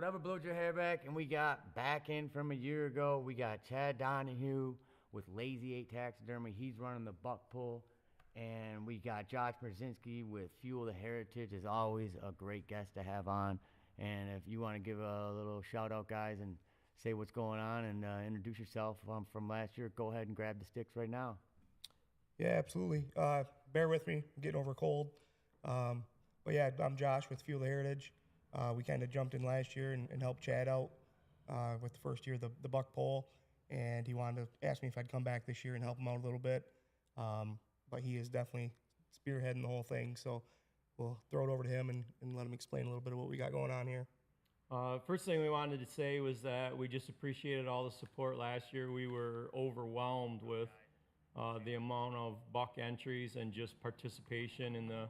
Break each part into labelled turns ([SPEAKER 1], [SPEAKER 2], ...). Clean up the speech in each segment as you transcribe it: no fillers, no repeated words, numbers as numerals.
[SPEAKER 1] whatever blows your hair back, and we got back in from a year ago. We got Chad Donahue with Lazy 8 Taxidermy. He's running the buck pull. And we got Josh Brzezinski with Fuel the Heritage. Is always a great guest to have on. And if you want to give a little shout out, guys, and say what's going on and introduce yourself from last year, go ahead and grab the sticks right now.
[SPEAKER 2] Yeah, absolutely. Bear with me, I'm getting over a cold. But yeah, I'm Josh with Fuel the Heritage. We kind of jumped in last year and helped Chad out with the first year of the buck pole. And he wanted to ask me if I'd come back this year and help him out a little bit. But he is definitely spearheading the whole thing. So we'll throw it over to him and let him explain a little bit of what we got going on here.
[SPEAKER 3] First thing we wanted to say was that we just appreciated all the support last year. We were overwhelmed with the amount of buck entries and just participation in the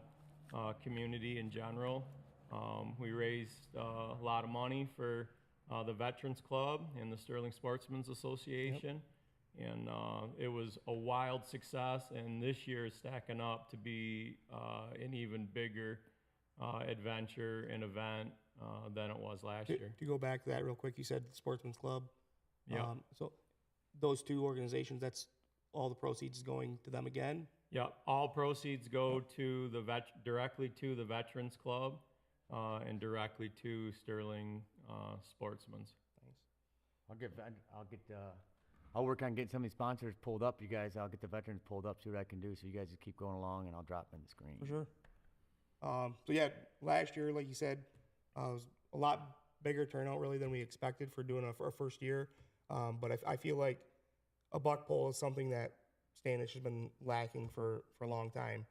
[SPEAKER 3] community in general. We raised a lot of money for the Veterans Club and the Sterling Sportsmen's Association. Yep. And it was a wild success, and this year is stacking up to be an even bigger adventure and event than it was last year.
[SPEAKER 2] To go back to that real quick, you said the Sportsman's Club.
[SPEAKER 3] Yeah.
[SPEAKER 2] So those two organizations, that's all the proceeds going to them again?
[SPEAKER 3] Yeah, all proceeds go to directly to the Veterans Club and directly to Sterling Sportsmen's.
[SPEAKER 2] Thanks.
[SPEAKER 1] I'll work on getting some of these sponsors pulled up, you guys. I'll get the veterans pulled up, see what I can do. So you guys just keep going along, and I'll drop in the screen.
[SPEAKER 2] For sure. So yeah, last year, like you said, was a lot bigger turnout really than we expected for doing our first year. But I feel like a buck pole is something that Standish has been lacking for a long time.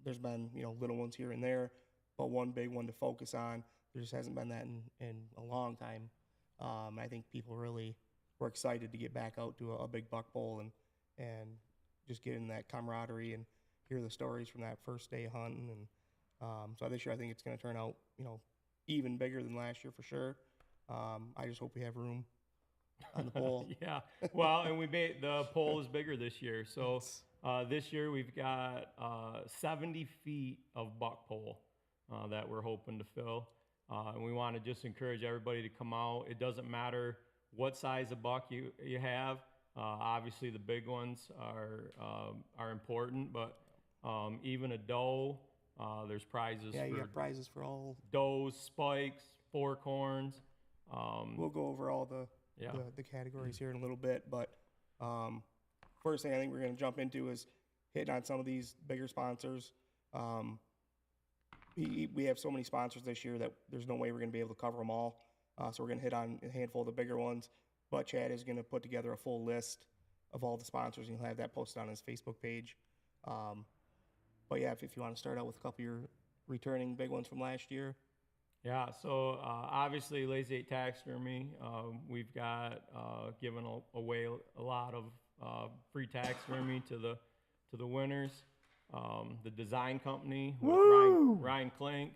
[SPEAKER 2] There's been little ones here and there, but one big one to focus on. There just hasn't been that in a long time. I think people really were excited to get back out to a big buck pole and just get in that camaraderie and hear the stories from that first day of hunting. And so this year I think it's going to turn out, even bigger than last year for sure. I just hope we have room on the pole.
[SPEAKER 3] Yeah, well, and the pole is bigger this year. So this year we've got 70 feet of buck pole that we're hoping to fill. And we want to just encourage everybody to come out. It doesn't matter what size of buck you have. Obviously the big ones are important, but even a doe, there's prizes.
[SPEAKER 2] Yeah, you got prizes for all
[SPEAKER 3] does, spikes, fork horns.
[SPEAKER 2] We'll go over all the categories here in a little bit, but first thing I think we're going to jump into is hitting on some of these bigger sponsors. We have so many sponsors this year that there's no way we're going to be able to cover them all. So we're going to hit on a handful of the bigger ones. But Chad is going to put together a full list of all the sponsors, and he'll have that posted on his Facebook page. But yeah, if you want to start out with a couple of your returning big ones from last year.
[SPEAKER 3] Yeah, so obviously Lazy 8 Taxidermy, we've got given away a lot of free taxidermy to the winners. The design company with Ryan Klink,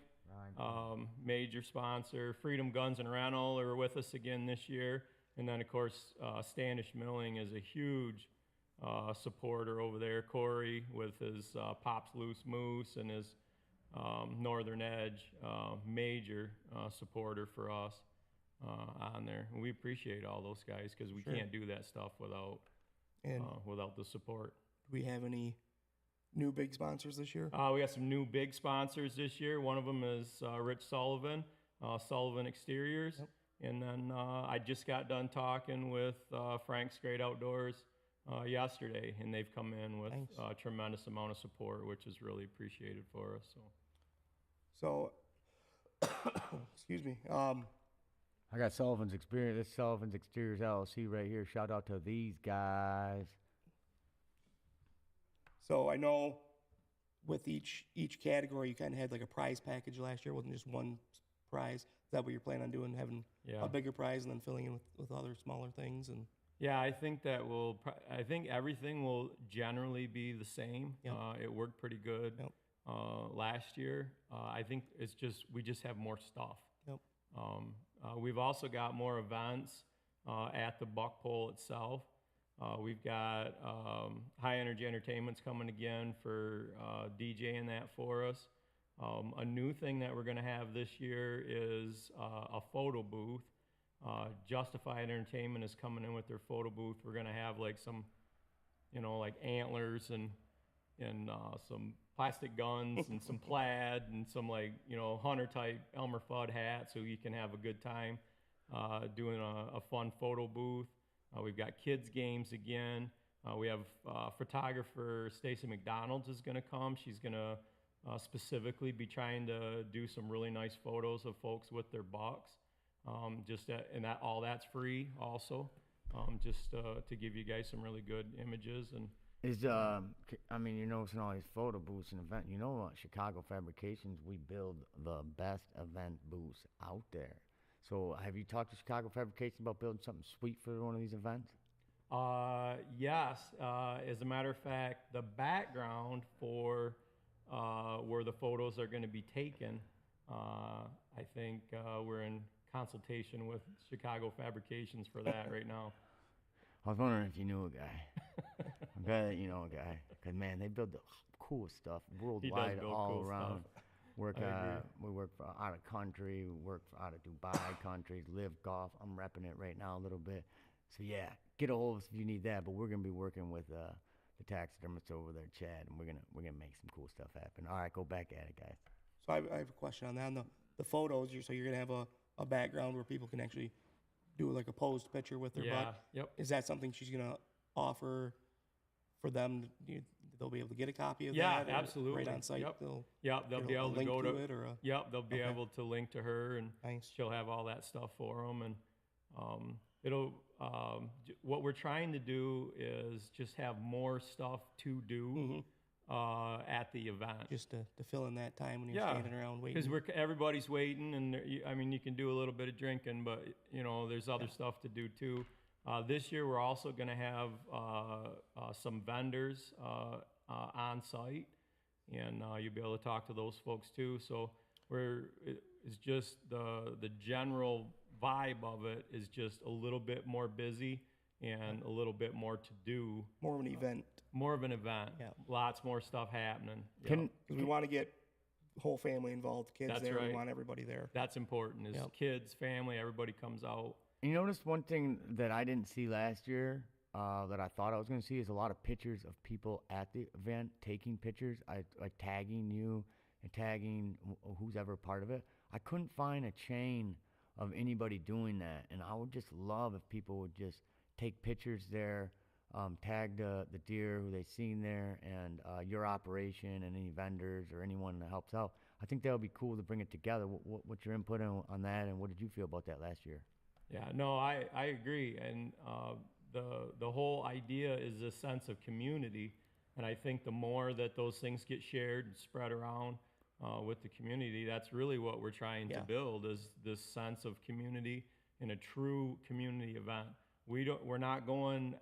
[SPEAKER 3] major sponsor. Freedom Guns and Rental are with us again this year. And then, of course, Standish Milling is a huge supporter over there. Corey with his Pops Loose Moose and his Northern Edge, major supporter for us on there. And we appreciate all those guys because we can't do that stuff without the support.
[SPEAKER 2] Do we have any new big sponsors this year?
[SPEAKER 3] We got some new big sponsors this year. One of them is Rich Sullivan, Sullivan Exteriors. Yep. And then I just got done talking with Frank's Great Outdoors yesterday, and they've come in with a tremendous amount of support, which is really appreciated for us.
[SPEAKER 2] So excuse me.
[SPEAKER 1] I got Sullivan's Experience. This is Sullivan's Exteriors LLC right here. Shout out to these guys.
[SPEAKER 2] So I know with each category, you kind of had like a prize package last year. It wasn't just one prize. Is that what you're planning on doing, having a bigger prize and then filling in with other smaller things? And
[SPEAKER 3] yeah, I think I think everything will generally be the same. Yep. It worked pretty good last year. I think we just have more stuff.
[SPEAKER 2] Yep.
[SPEAKER 3] We've also got more events at the buck pole itself. We've got High Energy Entertainment's coming again for DJing that for us. A new thing that we're going to have this year is a photo booth. Justified Entertainment is coming in with their photo booth. We're going to have like some, like antlers and some plastic guns and some plaid and some hunter type Elmer Fudd hat, so you can have a good time doing a fun photo booth. We've got kids games again. We have photographer Stacy McDonald's is going to come. She's going to specifically be trying to do some really nice photos of folks with their bucks. All that's free also, just to give you guys some really good images. And
[SPEAKER 1] you're noticing all these photo booths and event. Chicago Fabrications, we build the best event booths out there. So have you talked to Chicago Fabrications about building something sweet for one of these events?
[SPEAKER 3] Yes. As a matter of fact, the background for where the photos are going to be taken, I think we're in consultation with Chicago Fabrications for that right now.
[SPEAKER 1] I was wondering if you knew a guy. I'm glad that you know a guy. Because, man, they build the cool stuff worldwide, all cool around. We work for out of country. We work for out of Dubai countries. Live golf. I'm repping it right now a little bit. So, yeah, get a hold of us if you need that. But we're going to be working with the taxidermist over there, Chad, and we're gonna make some cool stuff happen. All right, go back at it, guys.
[SPEAKER 2] So I have a question on that. On the photos, you're going to have a background where people can actually do like a posed picture with their butt.
[SPEAKER 3] Yep.
[SPEAKER 2] Is that something she's going to offer for them? They'll be able to get a copy of that?
[SPEAKER 3] Yeah, absolutely.
[SPEAKER 2] Right on site?
[SPEAKER 3] Yep. They'll be
[SPEAKER 2] a
[SPEAKER 3] able to
[SPEAKER 2] link
[SPEAKER 3] go to
[SPEAKER 2] it, or
[SPEAKER 3] they'll be able to link to her, and
[SPEAKER 2] nice.
[SPEAKER 3] She'll have all that stuff for them. And what we're trying to do is just have more stuff to do at the event.
[SPEAKER 2] Just to fill in that time when you're standing around waiting.
[SPEAKER 3] Because everybody's waiting, and you can do a little bit of drinking, but there's other stuff to do too. This year we're also going to have some vendors on site, and you'll be able to talk to those folks too. So it's just the general vibe of it is just a little bit more busy and a little bit more to do.
[SPEAKER 2] More of an event.
[SPEAKER 3] More of an event.
[SPEAKER 2] Yeah.
[SPEAKER 3] Lots more stuff happening.
[SPEAKER 2] Because we want to get whole family involved, kids
[SPEAKER 3] That's
[SPEAKER 2] there.
[SPEAKER 3] right.
[SPEAKER 2] We want everybody there.
[SPEAKER 3] That's important. Is kids, family, everybody comes out.
[SPEAKER 1] You notice one thing that I didn't see last year that I thought I was going to see is a lot of pictures of people at the event taking pictures, like tagging you and tagging who's ever part of it. I couldn't find a chain of anybody doing that, and I would just love if people would just take pictures there, tag the deer who they've seen there, and your operation and any vendors or anyone that helps out. I think that would be cool to bring it together. What's your input on that, and what did you feel about that last year?
[SPEAKER 3] Yeah, no, I agree, and the whole idea is a sense of community, and I think the more that those things get shared and spread around with the community, that's really what we're trying to build, is this sense of community in a true community event. We're not going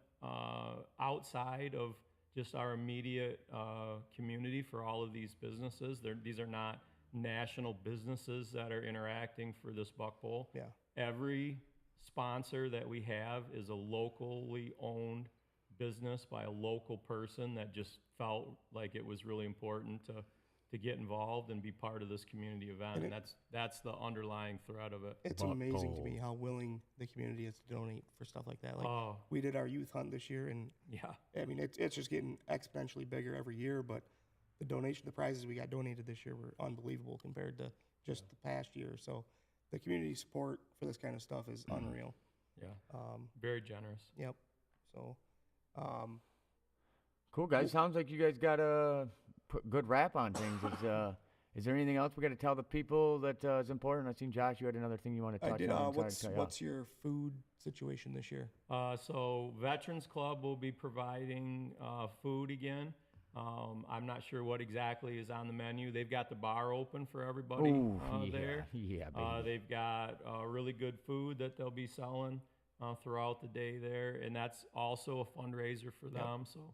[SPEAKER 3] outside of just our immediate community for all of these businesses. These are not national businesses that are interacting for this buck bowl.
[SPEAKER 2] Yeah.
[SPEAKER 3] Every sponsor that we have is a locally owned business by a local person that just felt like it was really important to get involved and be part of this community event. And that's the underlying thread of it.
[SPEAKER 2] It's amazing to me how willing the community is to donate for stuff like that. Like we did our youth hunt this year, and I mean it's just getting exponentially bigger every year. But the prizes we got donated this year were unbelievable compared to just the past year. So the community support for this kind of stuff is unreal.
[SPEAKER 3] Yeah, very generous.
[SPEAKER 2] Yep. So,
[SPEAKER 1] cool, guys. Sounds like you guys got a good wrap on things. Is there anything else we got to tell the people that is important? I've seen Josh, you had another thing you want to touch on.
[SPEAKER 2] What's your food situation this year?
[SPEAKER 3] So Veterans Club will be providing food again. I'm not sure what exactly is on the menu. They've got the bar open for everybody there.
[SPEAKER 1] Yeah, baby.
[SPEAKER 3] They've got really good food that they'll be selling throughout the day there, and that's also a fundraiser for them. So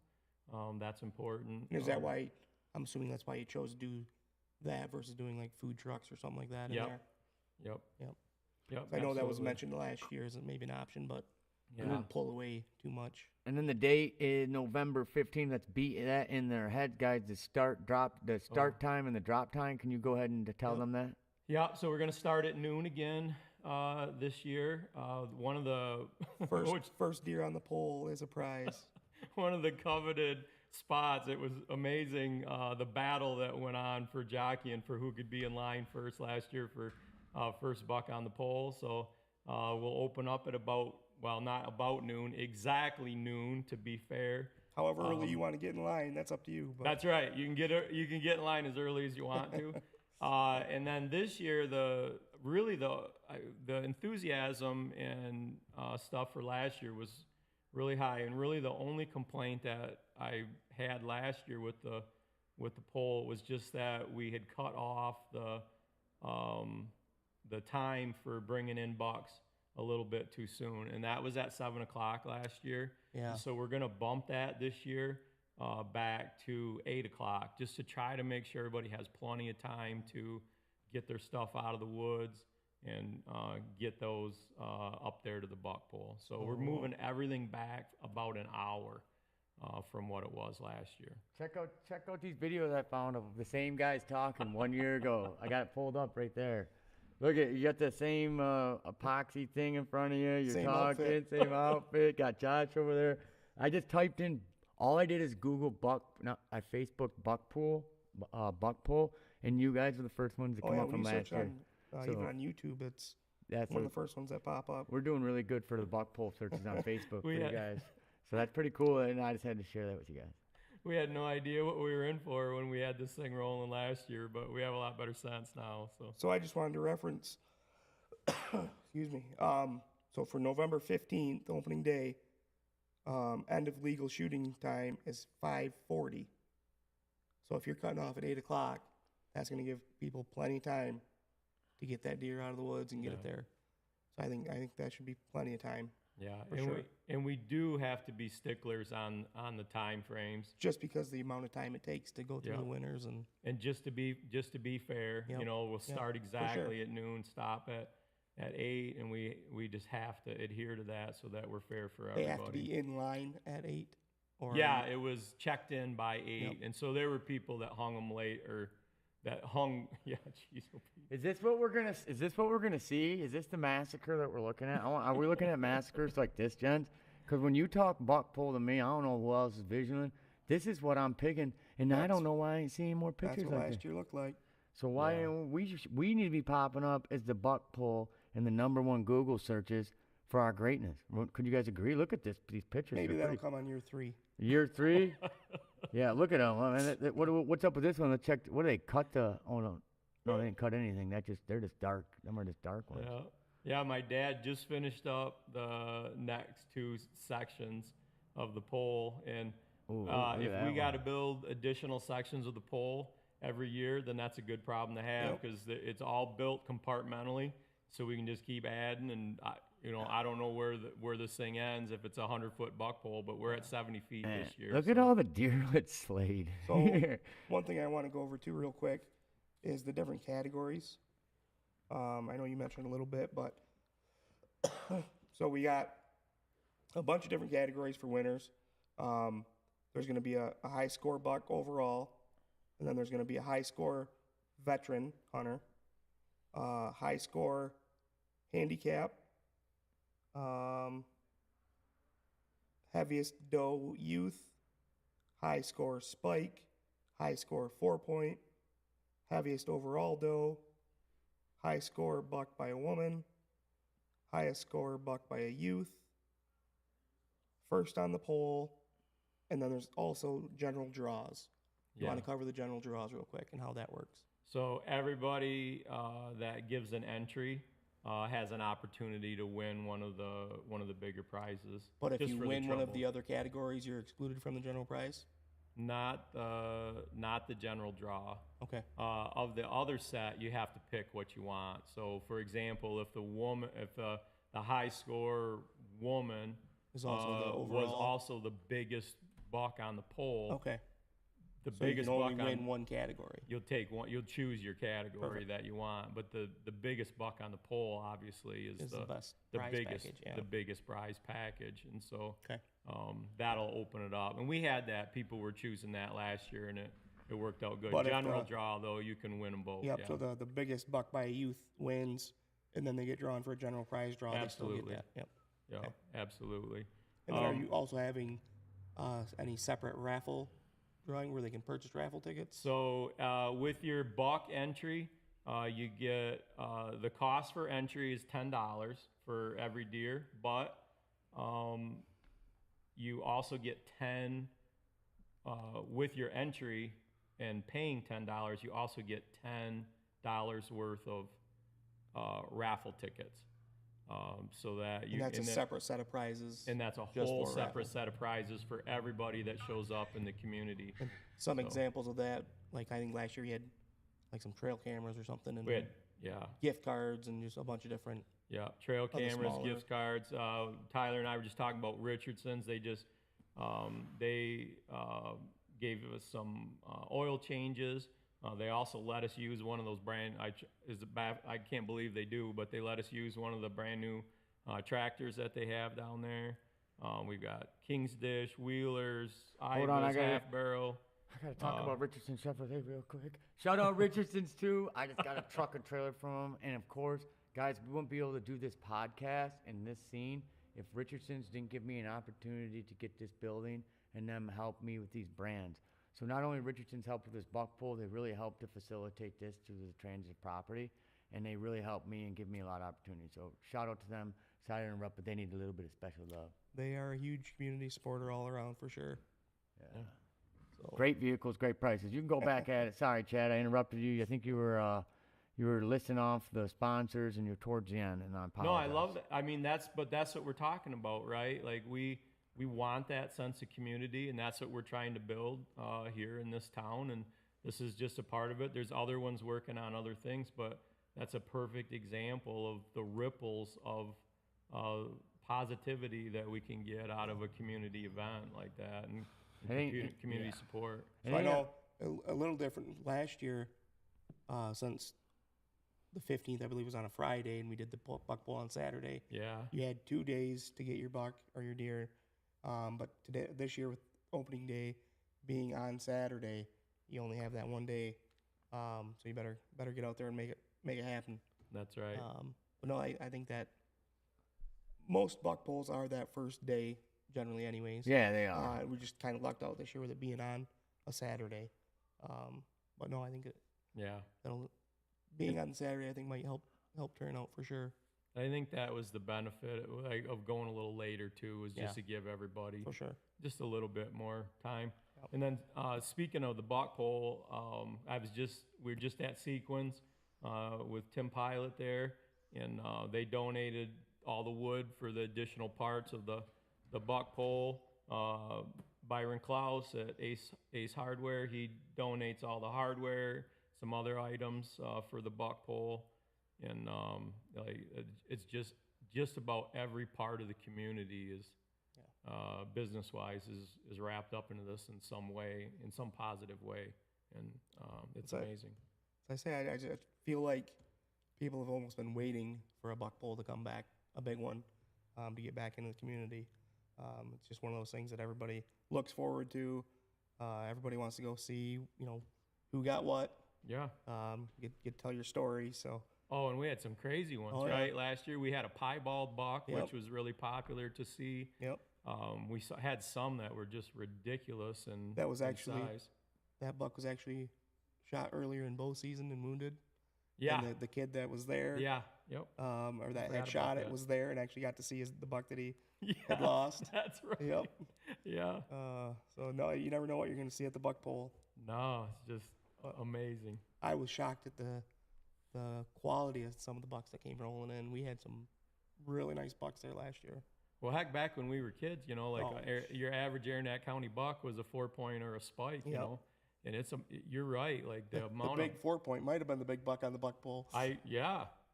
[SPEAKER 3] that's important.
[SPEAKER 2] And is that why? I'm assuming that's why you chose to do that versus doing like food trucks or something like that in there.
[SPEAKER 3] Yep.
[SPEAKER 2] I know that was mentioned last year as maybe an option, but It wouldn't pull away too much.
[SPEAKER 1] And then the date is November 15th. Let's beat that in their heads, guys. The start time and the drop time. Can you go ahead and tell them that?
[SPEAKER 3] Yeah, so we're going to start at noon again this year. One of the
[SPEAKER 2] First deer on the pole is a prize.
[SPEAKER 3] one of the coveted spots. It was amazing the battle that went on for jockeying for who could be in line first last year for first buck on the pole. So we'll open up at not about noon, exactly noon to be fair.
[SPEAKER 2] However early you want to get in line, that's up to you. But.
[SPEAKER 3] That's right. You can get in line as early as you want to. And then this year, the enthusiasm and stuff for last year was really high, and really the only complaint that I had last year with the poll was just that we had cut off the time for bringing in bucks a little bit too soon, and that was at 7 o'clock last year.
[SPEAKER 2] Yeah.
[SPEAKER 3] So we're gonna bump that this year back to 8 o'clock, just to try to make sure everybody has plenty of time to get their stuff out of the woods and get those up there to the buck pool. So we're moving everything back about an hour from what it was last year.
[SPEAKER 1] Check out these videos I found of the same guys talking 1 year ago. I got it pulled up right there. Look at you got the same epoxy thing in front of you. You're
[SPEAKER 2] Same
[SPEAKER 1] talking,
[SPEAKER 2] outfit.
[SPEAKER 1] same outfit. Got Josh over there. I just typed in. All I did is Google I Facebook buck pool, and you guys were the first ones to come up from last year.
[SPEAKER 2] Even on YouTube, that's one of the first ones that pop up.
[SPEAKER 1] We're doing really good for the buck pool searches on Facebook for you
[SPEAKER 3] had-
[SPEAKER 1] guys. So that's pretty cool, and I just had to share that with you guys.
[SPEAKER 3] We had no idea what we were in for when we had this thing rolling last year, but we have a lot better sense now.
[SPEAKER 2] So I just wanted to reference, excuse me. So for November 15th, opening day, end of legal shooting time is 5:40. So if you're cutting off at 8 o'clock, that's going to give people plenty of time to get that deer out of the woods and get it there. So I think that should be plenty of time.
[SPEAKER 3] Yeah,
[SPEAKER 2] For sure.
[SPEAKER 3] we do have to be sticklers on the time frames.
[SPEAKER 2] Just because the amount of time it takes to go through the winners
[SPEAKER 3] And just to be fair,
[SPEAKER 2] Yep.
[SPEAKER 3] We'll start
[SPEAKER 2] sure.
[SPEAKER 3] exactly at noon, stop at 8, and we just have to adhere to that so that we're fair for
[SPEAKER 2] they
[SPEAKER 3] everybody.
[SPEAKER 2] have to be in line at 8. Or
[SPEAKER 3] Yeah, it was checked in by 8,
[SPEAKER 2] Yep.
[SPEAKER 3] and so there were people that hung them late or that hung. Yeah, jeez.
[SPEAKER 1] Is this what we're gonna see? Is this the massacre that we're looking at? Are we looking at massacres like this, gents? Because when you talk buck pull to me, I don't know who else is visioning. This is what I'm picking, and I don't know why I ain't seeing more pictures
[SPEAKER 2] That's what
[SPEAKER 1] like
[SPEAKER 2] last
[SPEAKER 1] this.
[SPEAKER 2] year looked like.
[SPEAKER 1] So why we need to be popping up as the buck pull in the #1 Google searches for our greatness? Could you guys agree? Look at these pictures.
[SPEAKER 2] Maybe
[SPEAKER 1] They're
[SPEAKER 2] that'll
[SPEAKER 1] pretty-
[SPEAKER 2] come on year 3.
[SPEAKER 1] Year 3? Yeah, look at them. I mean, what's up with this one? Let's check. What do they cut the? Oh no, they didn't cut anything. They're just dark. Them are just dark ones.
[SPEAKER 3] Yeah. My dad just finished up the next 2 sections of the pole, and
[SPEAKER 1] Ooh,
[SPEAKER 3] if we got to build additional sections of the pole every year, then that's a good problem to have because it's all built compartmentally, so we can just keep adding. And I don't know where this thing ends if it's a 100-foot buck pole, but we're at 70 feet this year.
[SPEAKER 1] Look at all the deer that's slayed.
[SPEAKER 2] So one thing I want to go over too real quick is the different categories. I know you mentioned a little bit, but so we got a bunch of different categories for winners. There's going to be a high score buck overall, and then there's going to be a high score veteran hunter, high score handicap, heaviest doe youth, high score spike, high score 4-point, heaviest overall doe, high score buck by a woman, highest score buck by a youth, first on the pole, and then there's also general draws. You want to cover the general draws real quick and how that works?
[SPEAKER 3] So everybody that gives an entry has an opportunity to win one of the bigger prizes.
[SPEAKER 2] But if
[SPEAKER 3] just
[SPEAKER 2] you
[SPEAKER 3] for
[SPEAKER 2] win one of
[SPEAKER 3] trouble.
[SPEAKER 2] the other categories, you're excluded from the general prize?
[SPEAKER 3] Not the general draw.
[SPEAKER 2] Okay.
[SPEAKER 3] Of the other set, you have to pick what you want. So, for example, if the high score woman
[SPEAKER 2] Is also the
[SPEAKER 3] was
[SPEAKER 2] overall?
[SPEAKER 3] also the biggest buck on the pole,
[SPEAKER 2] Okay.
[SPEAKER 3] the
[SPEAKER 2] So you
[SPEAKER 3] biggest
[SPEAKER 2] can only
[SPEAKER 3] buck
[SPEAKER 2] win
[SPEAKER 3] on,
[SPEAKER 2] one category.
[SPEAKER 3] you'll take one, you'll choose your category
[SPEAKER 2] Perfect.
[SPEAKER 3] that you want, but the biggest buck on the pole obviously is
[SPEAKER 2] Is the best
[SPEAKER 3] the
[SPEAKER 2] prize
[SPEAKER 3] biggest
[SPEAKER 2] package, yeah.
[SPEAKER 3] the biggest prize package, and so
[SPEAKER 2] Okay.
[SPEAKER 3] that'll open it up. And we had that, people were choosing that last year, and it worked out good.
[SPEAKER 2] But if
[SPEAKER 3] General
[SPEAKER 2] the-
[SPEAKER 3] draw though, you can win them both.
[SPEAKER 2] Yep.
[SPEAKER 3] Yeah.
[SPEAKER 2] So the biggest buck by a youth wins, and then they get drawn for a general prize draw.
[SPEAKER 3] Absolutely.
[SPEAKER 2] They still get that. Yep.
[SPEAKER 3] Yeah, absolutely.
[SPEAKER 2] And then are you also having any separate raffle drawing where they can purchase raffle tickets?
[SPEAKER 3] So with your buck entry, you get the cost for entry is $10 for every deer, but you also get 10 with your entry and paying $10. You also get $10 worth of raffle tickets, so that you
[SPEAKER 2] And that's a separate set of prizes.
[SPEAKER 3] and that's a
[SPEAKER 2] just
[SPEAKER 3] whole
[SPEAKER 2] for
[SPEAKER 3] separate
[SPEAKER 2] raffle.
[SPEAKER 3] set of prizes for everybody that shows up in the community.
[SPEAKER 2] Some
[SPEAKER 3] So-
[SPEAKER 2] examples of that, like I think last year you had like some trail cameras or something, and
[SPEAKER 3] We had, yeah.
[SPEAKER 2] gift cards and just a bunch of different.
[SPEAKER 3] Yeah, trail
[SPEAKER 2] Other
[SPEAKER 3] cameras,
[SPEAKER 2] smaller-
[SPEAKER 3] gift cards. Tyler and I were just talking about Richardson's. They just gave us some oil changes. They also let us use one of those I can't believe they do, but they let us use one of the brand new tractors that they have down there. We've got King's Dish, Wheelers,
[SPEAKER 1] Hold on, I
[SPEAKER 3] Iva's,
[SPEAKER 1] gotta-
[SPEAKER 3] Half Barrel.
[SPEAKER 1] I gotta talk about Richardson Chevrolet real quick. Shout out Richardson's too. I just got a truck and trailer from them, and of course, guys, we wouldn't be able to do this podcast and this scene if Richardson's didn't give me an opportunity to get this building and them help me with these brands. So not only Richardson's helped with this buck pull, they really helped to facilitate this to the transit property, and they really helped me and give me a lot of opportunities. So shout out to them. Sorry to interrupt, but they need a little bit of special love.
[SPEAKER 2] They are a huge community supporter all around for sure.
[SPEAKER 1] Yeah.
[SPEAKER 2] So
[SPEAKER 1] Great vehicles, great prices. You can go back at it. Sorry, Chad, I interrupted you. I think you were listing off the sponsors and you're towards the end, and I apologize.
[SPEAKER 3] No, I love that. I mean, that's what we're talking about, right? Like we want that sense of community, and that's what we're trying to build here in this town. And this is just a part of it. There's other ones working on other things, but that's a perfect example of the ripples of positivity that we can get out of a community event like that, and community support.
[SPEAKER 2] So I know a little different last year, since the 15th, I believe, was on a Friday, and we did the buck pull on Saturday.
[SPEAKER 3] Yeah.
[SPEAKER 2] You had 2 days to get your buck or your deer, but this year with opening day being on Saturday, you only have that 1 day. So you better get out there and make it happen.
[SPEAKER 3] That's right.
[SPEAKER 2] But no, I think that most buck pulls are that first day generally, anyways.
[SPEAKER 1] Yeah, they are.
[SPEAKER 2] We just kind of lucked out this year with it being on a Saturday. But no, I think being on Saturday, I think might help turn out for sure.
[SPEAKER 3] I think that was the benefit of going a little later too, was just to give everybody
[SPEAKER 2] For sure.
[SPEAKER 3] just a little bit more time. And then speaking of the buck pole, we were just at Sequins with Tim Pilot there, and they donated all the wood for the additional parts of the buck pole. Byron Klaus at Ace Hardware, he donates all the hardware, some other items for the buck pole, and it's just about every part of the community is business-wise is wrapped up into this in some way, in some positive way, and it's amazing.
[SPEAKER 2] So I say I just feel like people have almost been waiting for a buck pole to come back, a big one, to get back into the community. It's just one of those things that everybody looks forward to. Everybody wants to go see, who got what.
[SPEAKER 3] Yeah.
[SPEAKER 2] Get to tell your story. So.
[SPEAKER 3] Oh, and we had some crazy ones,
[SPEAKER 2] Oh, yeah.
[SPEAKER 3] right? Last year we had a piebald buck,
[SPEAKER 2] Yep.
[SPEAKER 3] which was really popular to see.
[SPEAKER 2] Yep.
[SPEAKER 3] We had some that were just ridiculous and
[SPEAKER 2] That was
[SPEAKER 3] in
[SPEAKER 2] actually-
[SPEAKER 3] size.
[SPEAKER 2] That buck was actually shot earlier in bow season and wounded.
[SPEAKER 3] Yeah.
[SPEAKER 2] And the kid that was there.
[SPEAKER 3] Yeah. Yep.
[SPEAKER 2] Or that
[SPEAKER 3] Forgot
[SPEAKER 2] had shot
[SPEAKER 3] about
[SPEAKER 2] it
[SPEAKER 3] that.
[SPEAKER 2] was there and actually got to see the buck that he
[SPEAKER 3] Yeah,
[SPEAKER 2] had lost.
[SPEAKER 3] That's right.
[SPEAKER 2] Yep.
[SPEAKER 3] Yeah.
[SPEAKER 2] So no, you never know what you're going to see at the buck pole.
[SPEAKER 3] No, it's just amazing.
[SPEAKER 2] I was shocked at the quality of some of the bucks that came rolling in. We had some really nice bucks there last year.
[SPEAKER 3] Well, heck, back when we were kids, your average Aranet County buck was a 4-point or a spike,
[SPEAKER 2] Yep.
[SPEAKER 3] and you're right, like the amount
[SPEAKER 2] The big 4-point might have been the big buck on the buck pole.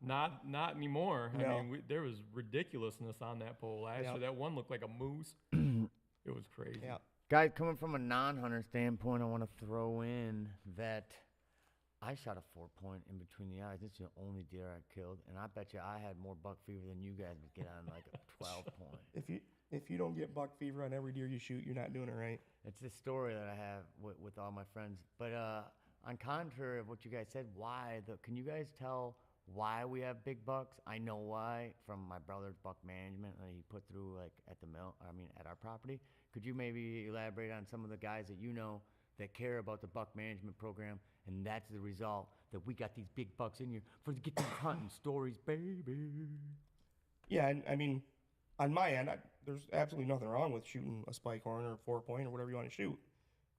[SPEAKER 3] not anymore.
[SPEAKER 2] No.
[SPEAKER 3] I mean, there was ridiculousness on that pole last
[SPEAKER 2] Yep.
[SPEAKER 3] year. That one looked like a moose. It was crazy.
[SPEAKER 2] Yeah.
[SPEAKER 1] Guys, coming from a non-hunter standpoint, I want to throw in that I shot a 4-point in between the eyes. It's the only deer I killed, and I bet you I had more buck fever than you guys would get on like a 12-point.
[SPEAKER 2] If you don't get buck fever on every deer you shoot, you're not doing it right.
[SPEAKER 1] It's the story that I have with all my friends. But on contrary of what you guys said, can you guys tell why we have big bucks? I know why from my brother's buck management that he put through like at our property. Could you maybe elaborate on some of the guys that you know that care about the buck management program, and that's the result that we got these big bucks in here for to get these hunting stories, baby.
[SPEAKER 2] Yeah, and I mean, on my end, there's absolutely nothing wrong with shooting a spike horn or a 4-point or whatever you want to shoot.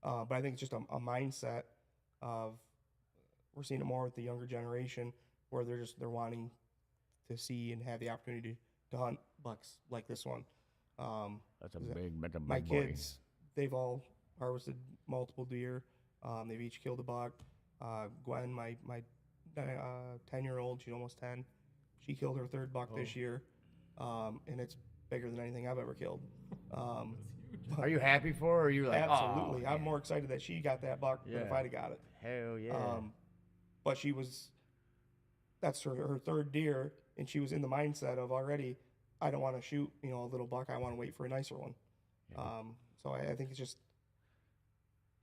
[SPEAKER 2] But I think it's just a mindset of we're seeing it more with the younger generation where they're wanting to see and have the opportunity to hunt bucks like this one.
[SPEAKER 1] That's a big
[SPEAKER 2] My
[SPEAKER 1] boy.
[SPEAKER 2] kids, they've all harvested multiple deer. They've each killed a buck. Gwen, my 10-year-old, she's almost 10. She killed her third buck this year, and it's bigger than anything I've ever killed.
[SPEAKER 1] Are you happy for her, or are you like,
[SPEAKER 2] absolutely?
[SPEAKER 1] Oh,
[SPEAKER 2] I'm more excited that she got that buck than if
[SPEAKER 1] Yeah.
[SPEAKER 2] I'd have got it.
[SPEAKER 1] Hell yeah.
[SPEAKER 2] But that's her third deer, and she was in the mindset of already, I don't want to shoot, a little buck. I want to wait for a nicer one. So I think it's just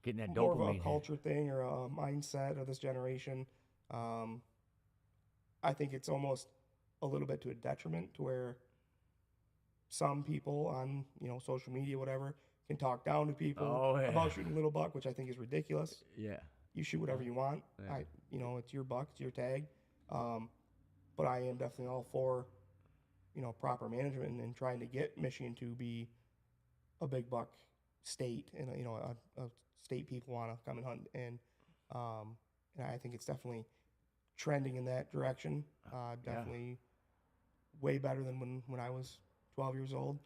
[SPEAKER 1] Getting that
[SPEAKER 2] more of
[SPEAKER 1] dopamine
[SPEAKER 2] a
[SPEAKER 1] hit.
[SPEAKER 2] culture thing or a mindset of this generation. I think it's almost a little bit to a detriment to where some people on social media, whatever, can talk down to people about shooting a little buck, which I think is ridiculous.
[SPEAKER 1] Yeah.
[SPEAKER 2] You shoot whatever you want.
[SPEAKER 1] Yeah.
[SPEAKER 2] It's your buck, it's your tag. But I am definitely all for proper management and trying to get Michigan to be a big buck state, and a state people want to come and hunt, and I think it's definitely trending in that direction. Definitely way better than when I was 12 years old.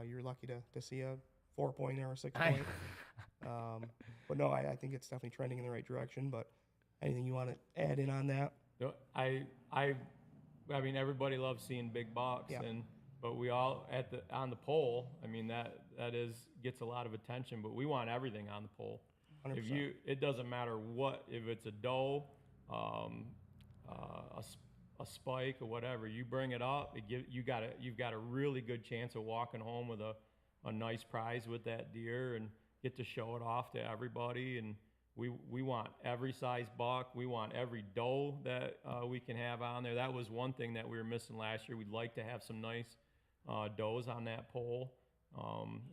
[SPEAKER 2] You're lucky to see a 4-point or a 6-point. But no, I think it's definitely trending in the right direction. But anything you want to add in on that?
[SPEAKER 3] No, I mean, everybody loves seeing big bucks, but we all on the pole. I mean, that gets a lot of attention, but we want everything on the pole.
[SPEAKER 2] 100%.
[SPEAKER 3] It doesn't matter if it's a doe, a spike or whatever. You bring it up, you've got a really good chance of walking home with a nice prize with that deer and get to show it off to everybody. And we want every size buck. We want every doe that we can have on there. That was one thing that we were missing last year. We'd like to have some nice does on that pole,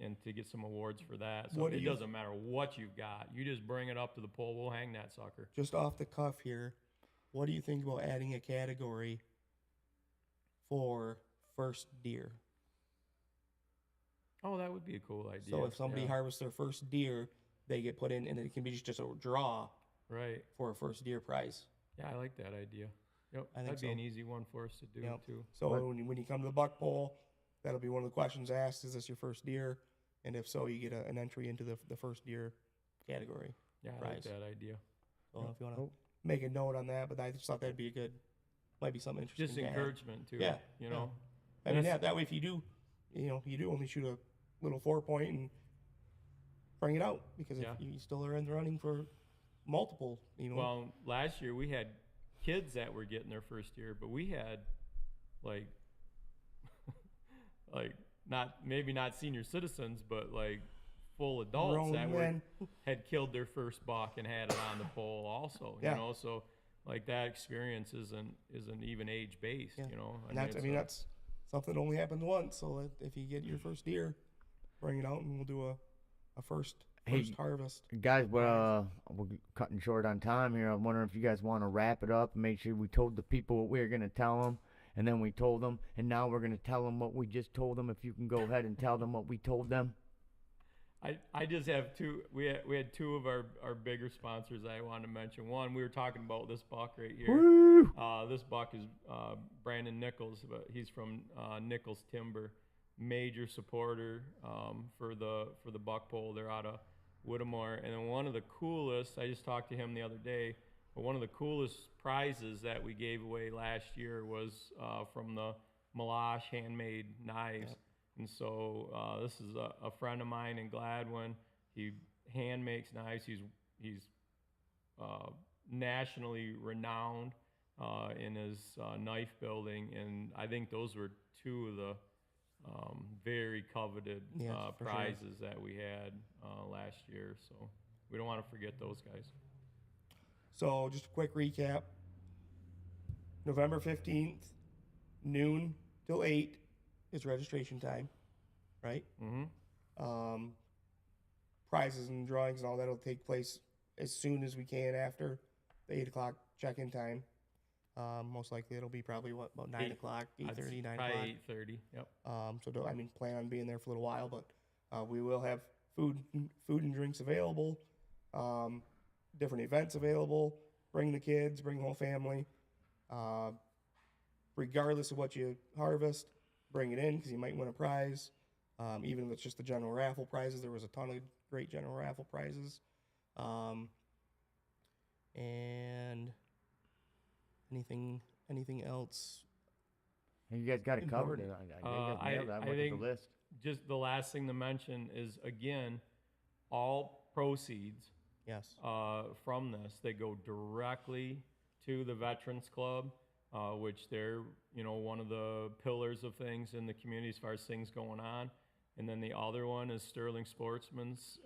[SPEAKER 3] and to get some awards for that. So it doesn't matter what you've got. You just bring it up to the pole. We'll hang that sucker.
[SPEAKER 2] Just off the cuff here, what do you think about adding a category for first deer?
[SPEAKER 3] Oh, that would be a cool idea.
[SPEAKER 2] So if somebody harvests their first deer, they get put in, and it can be just a draw for a first deer prize.
[SPEAKER 3] Yeah, I like that idea. Yep,
[SPEAKER 2] I think
[SPEAKER 3] that'd be
[SPEAKER 2] so.
[SPEAKER 3] an easy one for us to do too.
[SPEAKER 2] So when you come to the buck pole, that'll be one of the questions asked: is this your first deer? And if so, you get an entry into the first deer category.
[SPEAKER 3] Yeah, I like that idea.
[SPEAKER 2] So if you want to make a note on that, but I just thought that'd be might be something interesting.
[SPEAKER 3] Just encouragement too.
[SPEAKER 2] Yeah,
[SPEAKER 3] you know.
[SPEAKER 2] I mean, that way if you do only shoot a little 4-point and bring it out, because if you still are in the running for multiple,
[SPEAKER 3] Well, last year we had kids that were getting their first deer, but we had like maybe not senior citizens, but like full adults that had killed their first buck and had it on the pole also. You know, so like that experience isn't even age based. You know,
[SPEAKER 2] that's something that only happens once. So if you get your first deer, bring it out, and we'll do a first harvest.
[SPEAKER 1] Guys, we're cutting short on time here. I'm wondering if you guys want to wrap it up and make sure we told the people what we were going to tell them, and then we told them, and now we're going to tell them what we just told them. If you can go ahead and tell them what we told them.
[SPEAKER 3] I just have two. We had two of our bigger sponsors I wanted to mention. One, we were talking about this buck right here.
[SPEAKER 1] Woo!
[SPEAKER 3] This buck is Brandon Nichols, but he's from Nichols Timber. Major supporter for the buck pole. They're out of Whittemore. And then one of the coolest, I just talked to him the other day, but one of the coolest prizes that we gave away last year was from the Malash handmade knives. And so this is a friend of mine in Gladwin, He hand makes knives. He's nationally renowned in his knife building, and I think those were two of the very coveted
[SPEAKER 2] Yes, for sure.
[SPEAKER 3] prizes that we had last year. So we don't want to forget those guys.
[SPEAKER 2] So just a quick recap. November 15th, noon till 8 is registration time, right?
[SPEAKER 3] Mm-hmm.
[SPEAKER 2] Prizes and drawings and all that will take place as soon as we can after the 8 o'clock check-in time. Most likely it'll be probably about 9 o'clock, 8:30, 9 o'clock.
[SPEAKER 3] Probably 8:30. Yep.
[SPEAKER 2] Plan on being there for a little while, but we will have food and drinks available, different events available. Bring the kids, bring the whole family. Regardless of what you harvest, bring it in because you might win a prize. Even if it's just the general raffle prizes, there was a ton of great general raffle prizes. And anything else?
[SPEAKER 1] You guys got it covered.
[SPEAKER 3] I think
[SPEAKER 1] the list.
[SPEAKER 3] just the last thing to mention is, again, all proceeds
[SPEAKER 2] Yes.
[SPEAKER 3] from this, they go directly to the Veterans Club, which they're, one of the pillars of things in the community as far as things going on. And then the other one is Sterling Sportsman's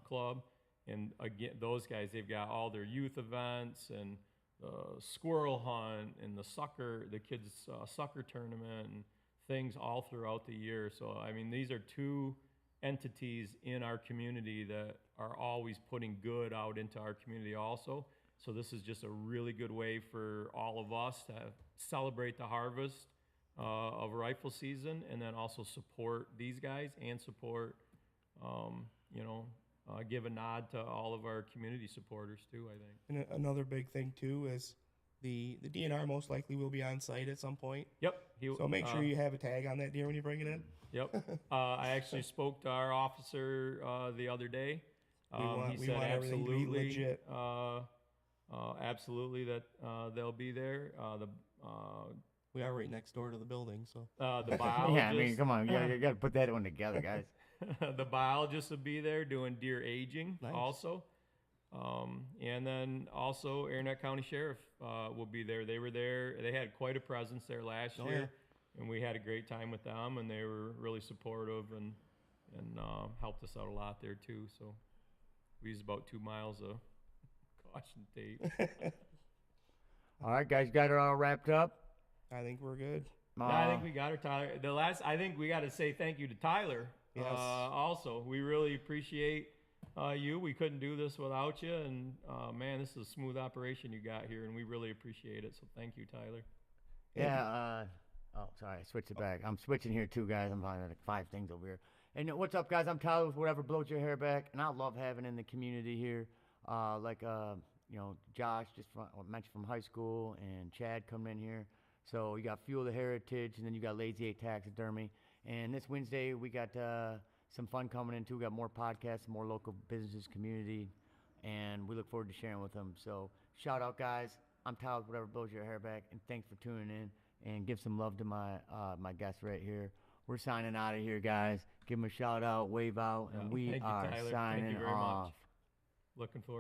[SPEAKER 3] Club. And again, those guys, they've got all their youth events and the squirrel hunt and the kids' sucker tournament and things all throughout the year. So, I mean, these are two entities in our community that are always putting good out into our community also. So this is just a really good way for all of us to celebrate the harvest of rifle season, and then also support these guys and support, give a nod to all of our community supporters too, I think.
[SPEAKER 2] And another big thing too is the DNR most likely will be on site at some point.
[SPEAKER 3] Yep.
[SPEAKER 2] So make sure you have a tag on that deer when you bring it in.
[SPEAKER 3] Yep. I actually spoke to our officer the other day. He said
[SPEAKER 2] everything to be legit.
[SPEAKER 3] Absolutely that they'll be there.
[SPEAKER 2] We are right next door to the building, so.
[SPEAKER 3] The biologist.
[SPEAKER 1] Yeah, I mean, come on, you got to put that one together, guys.
[SPEAKER 3] The biologist will be there doing deer aging.
[SPEAKER 2] Nice.
[SPEAKER 3] Also. And then also Aranet County Sheriff will be there. They were there. They had quite a presence there last year, and we had a great time with them, and they were really supportive and helped us out a lot there too. So we used about 2 miles of caution tape.
[SPEAKER 1] All right, guys, got it all wrapped up.
[SPEAKER 2] I think we're good.
[SPEAKER 3] Yeah, I think we got her, Tyler. I think we got to say thank you to Tyler.
[SPEAKER 2] Yes.
[SPEAKER 3] Also, we really appreciate you. We couldn't do this without you, and man, this is a smooth operation you got here, and we really appreciate it. So thank you, Tyler.
[SPEAKER 1] Yeah. Sorry, I switched it back. I'm switching here too, guys. I'm finding like 5 things over here. And what's up, guys? I'm Tyler with Whatever Blows Your Hair Back, and I love having in the community here, Josh mentioned from high school, and Chad coming in here. So you got Fuel the Heritage, and then you got Lazy 8 Taxidermy. And this Wednesday, we got some fun coming in too. We got more podcasts, more local businesses, community, and we look forward to sharing with them. So shout out, guys. I'm Tyler with Whatever Blows Your Hair Back, and thanks for tuning in. And give some love to my my guests right here. We're signing out of here, guys. Give them a shout out, wave out, and we
[SPEAKER 3] Thank you,
[SPEAKER 1] are
[SPEAKER 3] Tyler.
[SPEAKER 1] signing
[SPEAKER 3] Thank you very
[SPEAKER 1] off.
[SPEAKER 3] much. Looking forward.